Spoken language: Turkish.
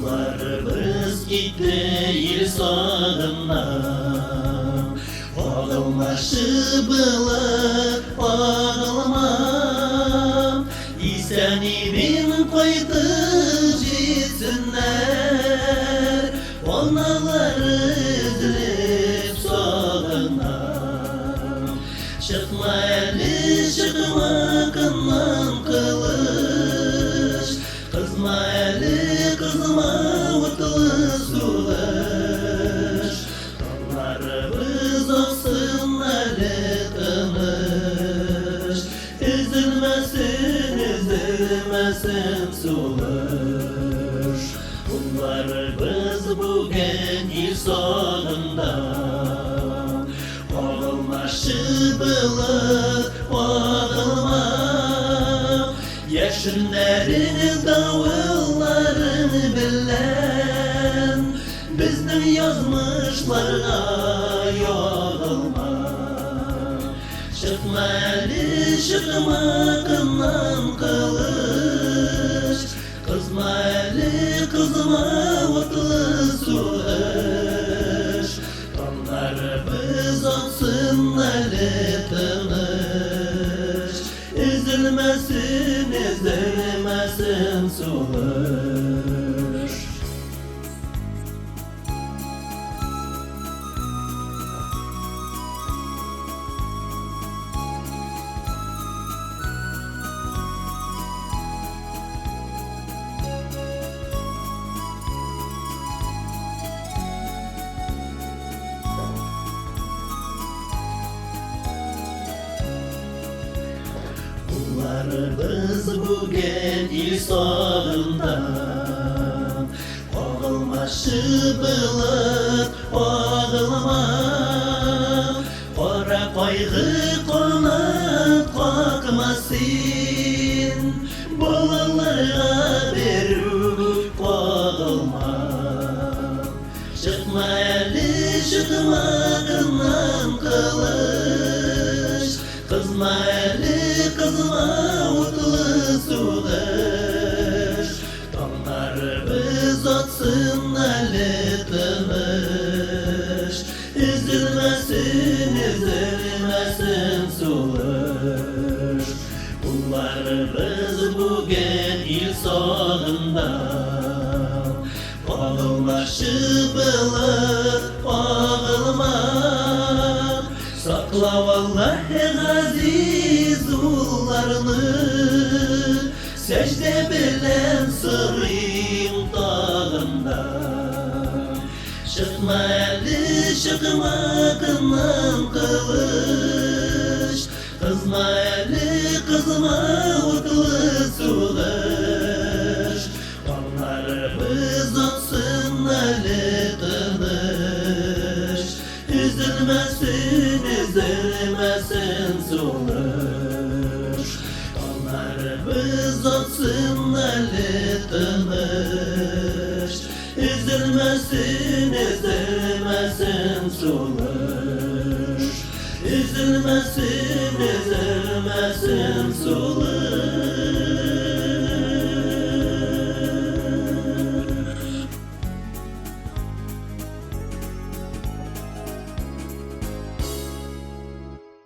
Yıllarımız gitti il sonundan, ağılmaşı bılık ağılmam. İseni bin koydu cisinler, onaları üzülüp soğunam. Çıkma eli çıkma kından kılıç, kızma eli kızma utlu sulaş. Kanlarımız olsun eli tanış, üzülmesin üzülmesin sulaş. Bunlarımız bugün il sonunda, ağılmaşı bılık ağılmam. Yaşınların davullarını bilen, bizden yazmışlarına yorulma. Çıkma eli çıkma kından kılıç, kızma eli kızma utlu sulaş. Kanlarımız olsun eli tanış, üzülmesin üzülmesin sulaş. Bunlarımız bugün il sonunda, ağılmaşı bılık ağılmam. Kara kaygı konak kalkmasın, balalara beruk ağılmam. Çıkma eli çıkma kından kılıç, kızma eli kızma utlu sulaş. Kanlarımız olsun eli tanış, üzülmesin üzülmesin sulaş. Bunlarımız bugün il sonunda, ağılmaşı bılık ağılmam. Sakla vallahi aziz ullarını, secde bilen sırrım dağında. Çıkma eli çıkma kından kılıç, kızma eli kızma utlu sulaş. Kanlarımız olsun eli tanış, üzülmesin üzülmesin sulaş. Kanlarımız olsun eli tanış, üzülmesin üzülmesin sulaş. Üzülmesin üzülmesin sulaş.